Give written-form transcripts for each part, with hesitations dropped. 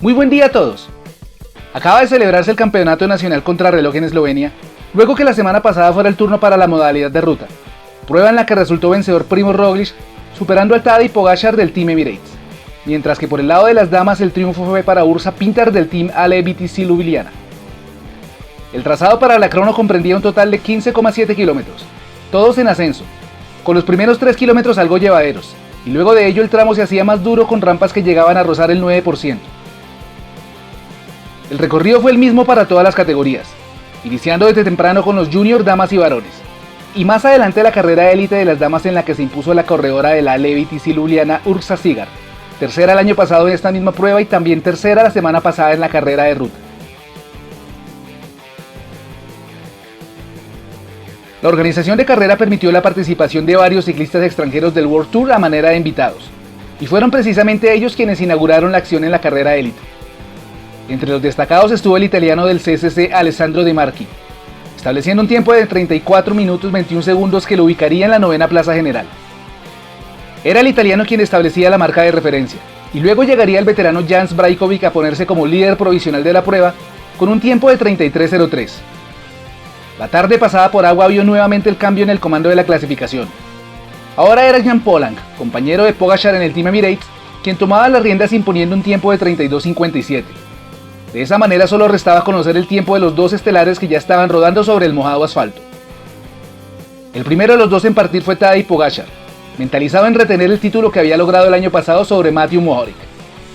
Muy buen día a todos. Acaba de celebrarse el Campeonato Nacional Contrarreloj en Eslovenia, luego que la semana pasada fuera el turno para la modalidad de ruta, prueba en la que resultó vencedor Primož Roglič, superando a Tadej Pogačar del Team Emirates, mientras que por el lado de las damas el triunfo fue para Ursa Pintar del Team Ale BTC Ljubljana. El trazado para la crono comprendía un total de 15,7 kilómetros, todos en ascenso, con los primeros 3 kilómetros algo llevaderos, y luego de ello el tramo se hacía más duro con rampas que llegaban a rozar el 9%. El recorrido fue el mismo para todas las categorías, iniciando desde temprano con los juniors, damas y varones, y más adelante la carrera élite de las damas en la que se impuso la corredora de la Ale BTC Ljubljana Urša Sigar, tercera el año pasado en esta misma prueba y también tercera la semana pasada en la carrera de ruta. La organización de carrera permitió la participación de varios ciclistas extranjeros del World Tour a manera de invitados, y fueron precisamente ellos quienes inauguraron la acción en la carrera élite. Entre los destacados estuvo el italiano del CCC Alessandro De Marchi, estableciendo un tiempo de 34 minutos 21 segundos que lo ubicaría en la novena plaza general. Era el italiano quien establecía la marca de referencia, y luego llegaría el veterano Jans Brajkovic a ponerse como líder provisional de la prueba con un tiempo de 33:03. La tarde pasada por agua vio nuevamente el cambio en el comando de la clasificación. Ahora era Jan Polanc, compañero de Pogačar en el Team Emirates, quien tomaba las riendas imponiendo un tiempo de 32:57. De esa manera solo restaba conocer el tiempo de los dos estelares que ya estaban rodando sobre el mojado asfalto. El primero de los dos en partir fue Tadej Pogačar, mentalizado en retener el título que había logrado el año pasado sobre Matthew Mohoric,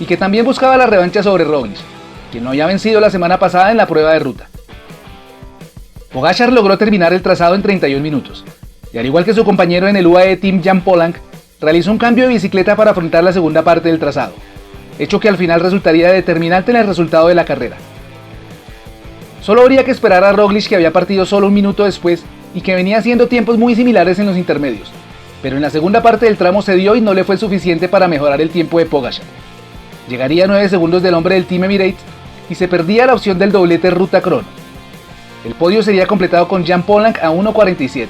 y que también buscaba la revancha sobre Roglič, quien lo había vencido la semana pasada en la prueba de ruta. Pogačar logró terminar el trazado en 31 minutos, y al igual que su compañero en el UAE Team Jan Polanc, realizó un cambio de bicicleta para afrontar la segunda parte del trazado, hecho que al final resultaría determinante en el resultado de la carrera. Solo habría que esperar a Roglič, que había partido solo un minuto después y que venía haciendo tiempos muy similares en los intermedios, pero en la segunda parte del tramo se dio y no le fue suficiente para mejorar el tiempo de Pogačar. Llegaría a 9 segundos del hombre del Team Emirates y se perdía la opción del doblete ruta crono. El podio sería completado con Jan Polanc a 1:47.